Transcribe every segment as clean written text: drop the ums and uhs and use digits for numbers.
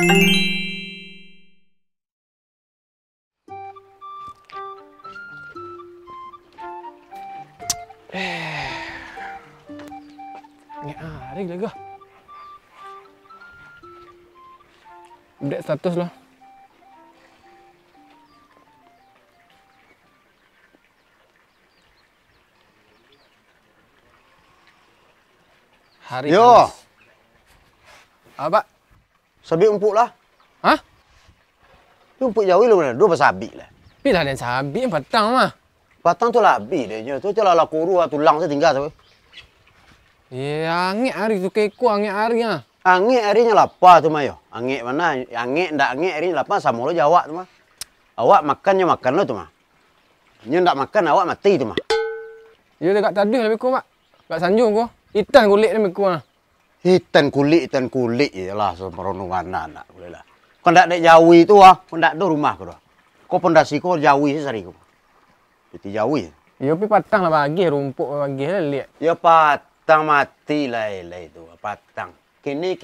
Hari lagi. Update status lah. Hari Yo. panas. Apa? Sabit umpuk lah. Hah? Umpuk jauh lu mana? Dua pasabit lah. Bila ada sabit yang petang mah. Batang tu lah habis dia. Tu lah kuru tulang tu tinggal tu. Ya, angin hari tu keko angin hari ah. Angin harinya lapar tu mah yo. Angin mana? Angin ndak angin harinya lapar sama lo Jawa tu mah. Awak makannya makan lo tu mah. Nya ndak makan awak mati tu mah. Ya dekat tadi lebih ko pak. Kat Sanjung ko. Itan kulit lebih ko lah. Hitan kulit jelah semeronongan anak boleh lah. Kau ndak dek Jawi tu ah, kau ndak ada rumah kau dah. Kau pondasi kau Jawi sehari kau. Itu Jawi. Ya pi patang lah bagi rumput bagi lah lihat. Ya patang mati lah itu patang. Kini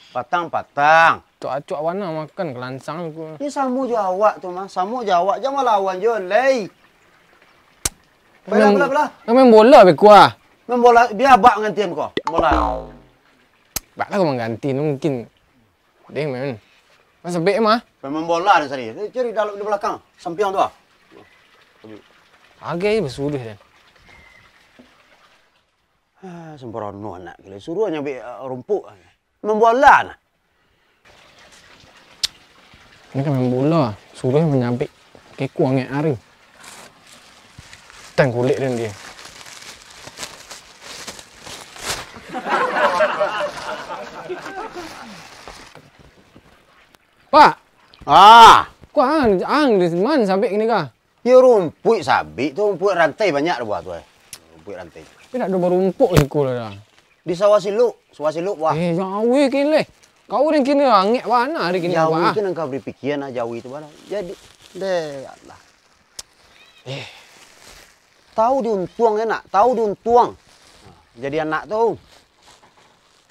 patang. Cok-cok warna makan kelansang ko. Ini samu Jawa tu mah, samu Jawa jangan lawan je lei. Belah. Kau main bola be ko ah. Main bola biar abak ngantian kau. Bola. Bak lah kau mengganti mungkin. Deh main. Masa be mah. Main bola ni sari. Cari dalam di belakang, sampiang tu ah. Agak bersuruh dan. Sembrono anak gila. Suruh nyambil rumput. Main bola nah. Ini kan main bola. Suruh menyabik keko angin hari. Tan kulit dan dia. Pak. Kau ang di mana sabik ni kah? Ya rumput sabit tu rumput rantai banyak dah buat tu. Rumput rantai. Tapi nak ada berumpuk keko lah dah. Di sawah siluk buah. Jauh kini. Kau ni kini angin mana hari kini Jauh apa? itu nak kau beri pikiran jauh itu mana. Jadi deh Allah. Tahu diuntuang enak, tahu diuntuang. Jadi anak tu.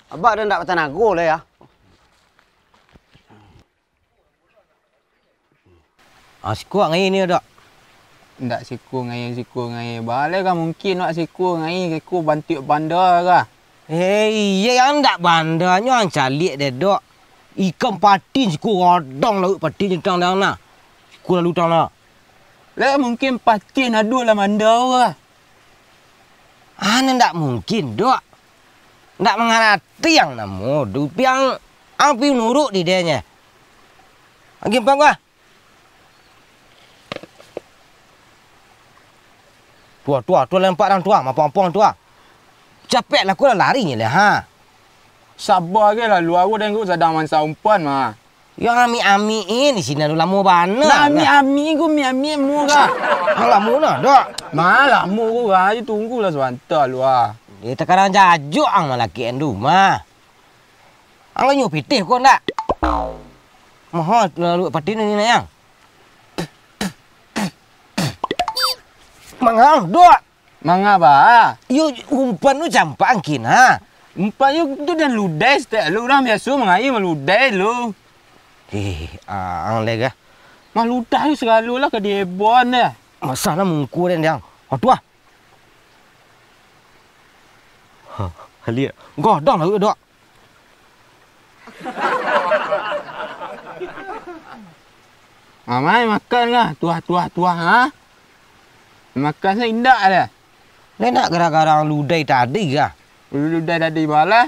Abak dah ndak tenaga lah ya. Siku ngai ni dak. Ndak siku ngai. Balai kan mungkin nak siku ngai keko bantu bandar kah? Iya yang ndak bandarnya ang calik deh dok. Ikan patin siku rodong laut patin jentang dah nak. Siku lalu tang nak. Lah mungkin patin adu lah mandau kah? Ana ndak mungkin dok. Ndak mengarati yang namo du piang ang pi nurut di dia nya. Angin pang gua. Tua lempak orang tua, mampang-mampang tua. Capek lah aku dah lari ni lah ha. Sabar ke lah lu aku dan aku sedang mansa umpan mah. Yang ami-ami ini sini lu lama bana. Nah ami-ami aku mi-ami mu kah? Lama nah dok. Malah mu aku kah, tunggulah sebentar lu ah. Dia sekarang jajuk ang malaki endu mah. Ang nyu pitih kau ndak? Mahal lalu patin ni yang. Mangang dok. Mangapa? Yo umpan nu campak angkin ha. Umpan you tu dan ludai setiap lu orang biasa mengayi meludai lu. Ang lega. Meludai selalu lah ke dia bon dah. Masalah mungku dan yang. Tua. Halia. Godong lah dok. Mamai makan kah? Tua ha? Makan saya indah dah. Ni nak gara-gara ludai tadi kah? Ludai tadi balah.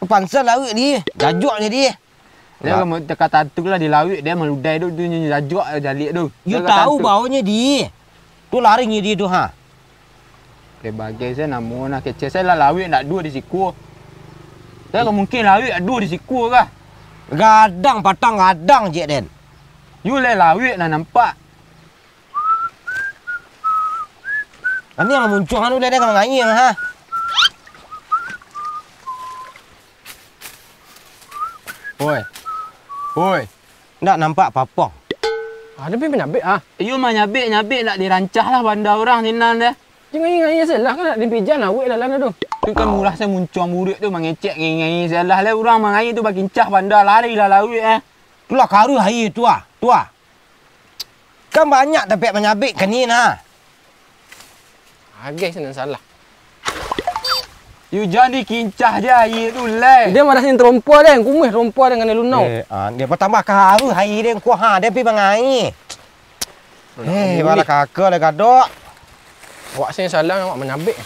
Pangsa lawik dia. Jajuknya dia. Dia kamu kata tu lah di lawik dia meludai tu nyanyi jajuk jalik tu. You tahu baunya dia. Tu larinya dia tu ha. Sebagai saya namun nak kecil saya lah lawik nak dua di siku. Saya mungkin lawik nak dua di siku kah? Gadang patang gadang je den. You le lawik nak nampak. Ini yang muncul kan udah ada kan nganyi ha. Oi. Ndak nampak papong. Ada pun nyabik ah. You mah nyabik nak dirancah lah bandar orang sinan dah. Jangan ingat salah kan nak dipijan awak dalam tu. Tu kan murah saya muncul murid tu mengecek ngai-ngai salah lah orang mengai tu bagi cah pandai lari lah lawi Itulah karu hari tua. Kan banyak tapi menyabik kan ni nah. Agak sana salah. You jangan dikincah je air tu lah. Dia marah sini terompa dia, kumis terompa dengan dia lunau. Dia bertambah karu hari dia kuah dia pergi mengai. Bala kakak dah gadok. Awak sini salah awak menyabik.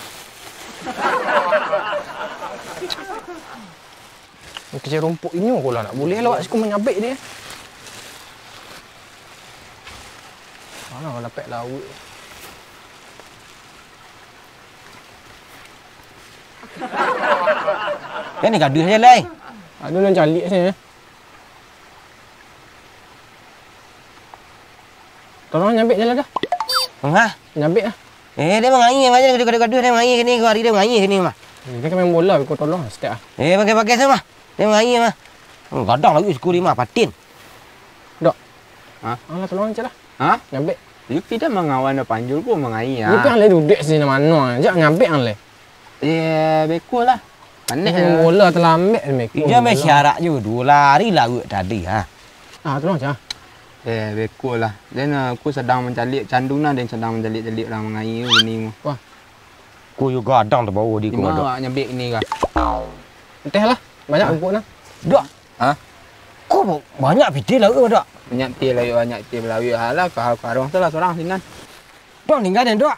Kerja rumput ini pula nak boleh lah awak suka menyabik dia. Mana kalau dapat laut. Ni gaduh je lai. Ada orang calik sini. Tolong nyabik je lah dah. Nyabik lah. Dia mengai macam gaduh dia mengai ni hari dia mengai ni mah. Dia kan main bola kau tolong setiap ah. Pakai sama. Dia mengai mah. Gadang lagi sekuri mah patin. Dok. Alah tolong je lah. Nyabik. You tidak mengawan dah panjul ku mengai Dia kan leh duduk sini mana. Jak nyabik kan leh. Beko lah. Panik Main bola telah ambil mekik. Dia main syarat je dua lari laut tadi ha. Tolong je. Beko lah. Dan aku sedang mencalik canduna dan sedang mencalik-calik orang mengai ni. Wah. Ku juga gadang terbawa di ku Gimana awak nyabik ni kah? Teh lah. Banyak rumput lah. Dok. Kau banyak video laut ke dok? Banyak tia lah, banyak tia belawi. Halah kau karong tu lah seorang sinan. Dok tinggal dan dok.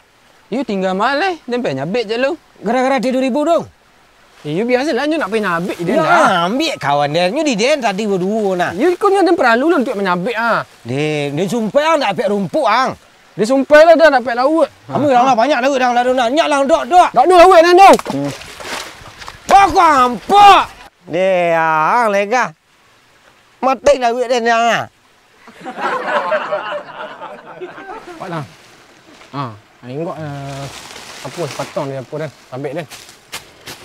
You tinggal malai, sampai nyabik je lu. Gara-gara dia 2000 dong. You biasalah you nak pergi nyabik dia Dia dah. ambil kawan dia. Nyu di den tadi berdua nah. You kau ni ada perlu lah untuk menyabik ah. Dia sumpah ang tak apik rumput ang. Dia sumpah lah dah dapat laut. Kamu lah banyak laut dah nak. Nyak lang dok. Tak ada laut dah tu. Kau ampak. Dia ang lega. Mati laut dia nah. Pak lah. Ingat apa sepatong dia apa dah. Sabik dia.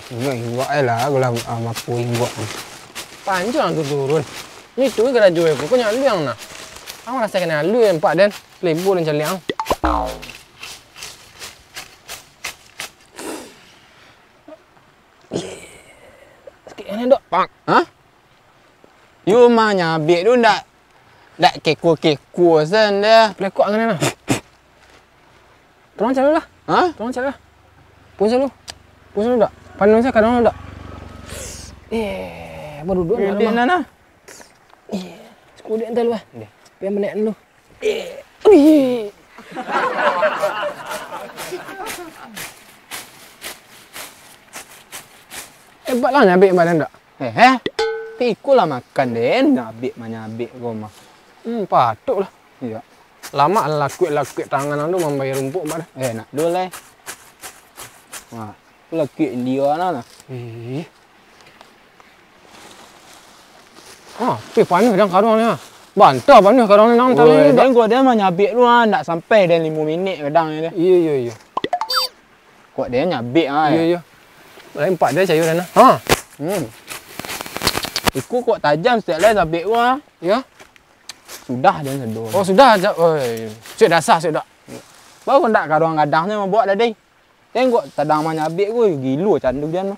Ingat lah, aku lah mampu ingat ni. Panjang tu turun. Ni tu kena jual aku. Kau nak liang nah. Aku rasa kena lu yang pak dan lembu dan caliang. Sikit ni dok. You mah nyabik tu ndak keko-keko sen dia. Pelekok kan nah. Tolong cari lah. Tolong cari lah. Pun selalu. Tak? Pandang saya kadang tak? Baru dua nak Dia lemah. nah. Sekudek entar lu lah. Biar menek dulu. Hebat lah nyabik badan tak? Pikul lah makan deh. Nyabik kau mah. Patut lah. Ya. Lama lakuit tangan tu membayar rumput mak dah. Nak dulu lah. Wah, tu lakuit dia lah. Tapi panas dah karung ni. Bantah panas karung ni nang tali. Dan gua dia mah nyabik lu nak sampai dan 5 minit kadang dia. Iya. Kau dia nyabik Iya. Lain empat dia cayu dah nah. Ikut kok tajam setiap lain sabik gua. Ya. Sudah dia sedul. Oh sudah. Sudah dasar sudah. Baru ndak karung kadang saya mau buat tadi. Tengok tadang mah nyabik gua gila candu dia mah.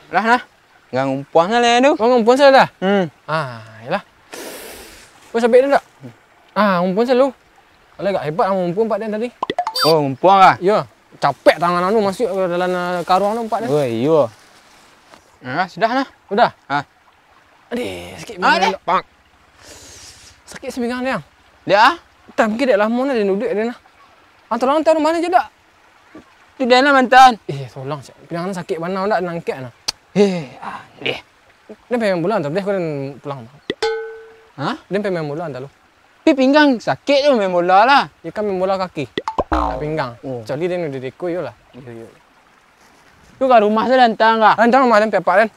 Lah. Gang umpuan lah tu. Oh ngumpul saya dah. Yalah. Kau sabik dah tak? Ngumpul selalu. Kalau agak hebat ngumpul empat dia tadi. Oh, umpuan lah. Ya. Capek tangan anu masuk ke dalam karung tu empat dia. Oh, iya. Sudah lah. Sudah? Adik, sikit pinggang. Pak. Sakit sepinggang dia. Dia? Tak mungkin dia lama dia duduk dia nah. Tolong tahu mana je tak? Tu dia lah mantan. Tolong. Pinggang sakit mana tak nangkek nah. Dia. Dia pengen bulan tapi dia kena pulang. Dia pengen main bola entah lu. Tapi pinggang sakit tu main bola lah. Dia kan main bola kaki. Tak pinggang. Jadi dia nak dekoi lah. Ya. Tu kat rumah saya hantar enggak? Hantar rumah dan pepak dan.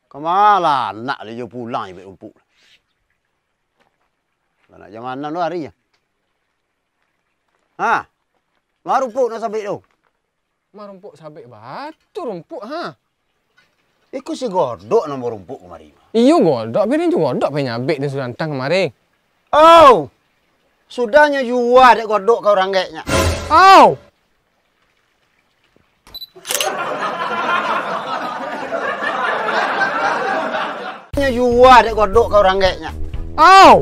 Kemalah nak dia pulang je rumput. Nak jam 6 tu hari je. Mah rumput nak sabit tu. Mah rumput sabik batu rumput Iku si godok nomor rumput kemari. Iyo godok, tapi dia godok pe nyabek dia sudah tang kemarin. Oh, sudahnya jua dek godok kau orang geknya. Au! Nya jua dek godok kau orang geknya. Au!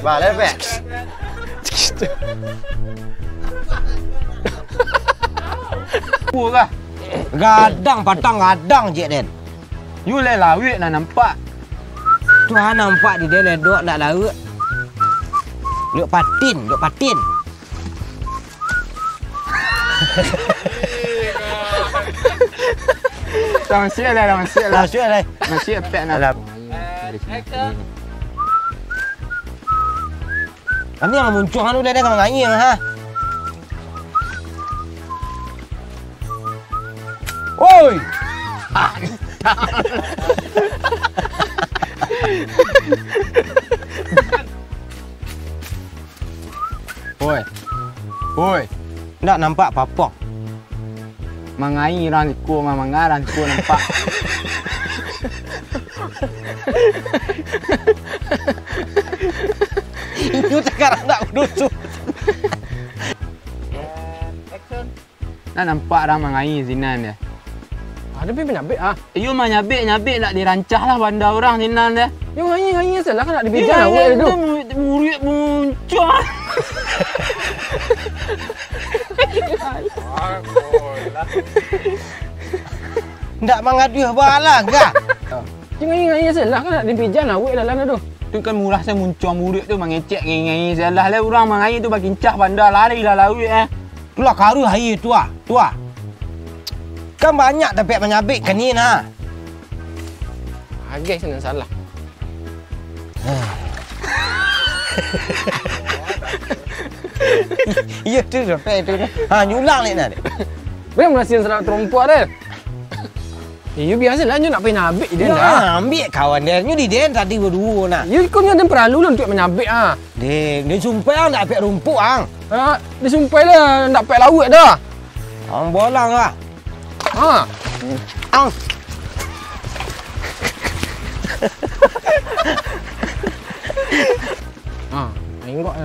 Balik pe. Buah kah? Gadang patang gadang je Den. You le lawik nak nampak. Tuhan nampak di dia ledok nak laut. Duk patin, duk patin. Masih lah, masih lah. Lah syuk lai. Masih pek nak. Kami yang muncul anu dia dengan ngai ha. Oi! Oi. Oi. Ndak nampak apa-apa. Mangai ranku, mangaran ku nampak. Itu sekarang ndak dusu. Nak nampak dah mangai zinan dia. Ada pe nyabek ah. You mah nyabik nak dirancah lah banda orang zinan dia. Yo ngai salah kan nak dibijak awak tu. Murid muncul. Ndak mangaduh bala gak. Ngai salah kan nak dibijak awak dalam tu. Tu kan murah saya muncul murid tu mengecek ngai salah lah orang mangai tu bagi cah banda lari lah lawik Itulah karu hari tua. Kan banyak tapi menyabik kan ni nah. Agak sana salah. Iya tu sampai tu. Ha nyulang ni nah. Belum nasi serat terompak dia. You biasalah you nak pergi nyabik dia dah. Nah, ambil kawan dia. Nyu di den tadi berdua nak. You kau ni ada perlu lah untuk menyabik ah. Dia sumpah ang tak pek rumput ang. Ha, dia sumpah lah nak pek laut dah. Ang bolang lah. Ha. Ang. Ha, ingat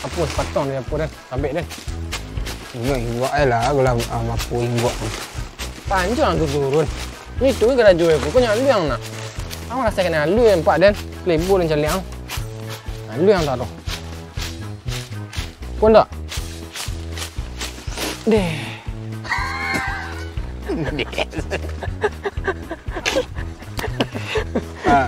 apa sepatong dia apa dah. Sabik dia. Ingat lah aku lah mampu ingat. Panjang tu turun. Ni tu kan jual aku punya liang nah. Aku rasa kena lu yang empat dan lebur dan caliang. Lu yang tak tahu. Pun tak. Deh. Ah.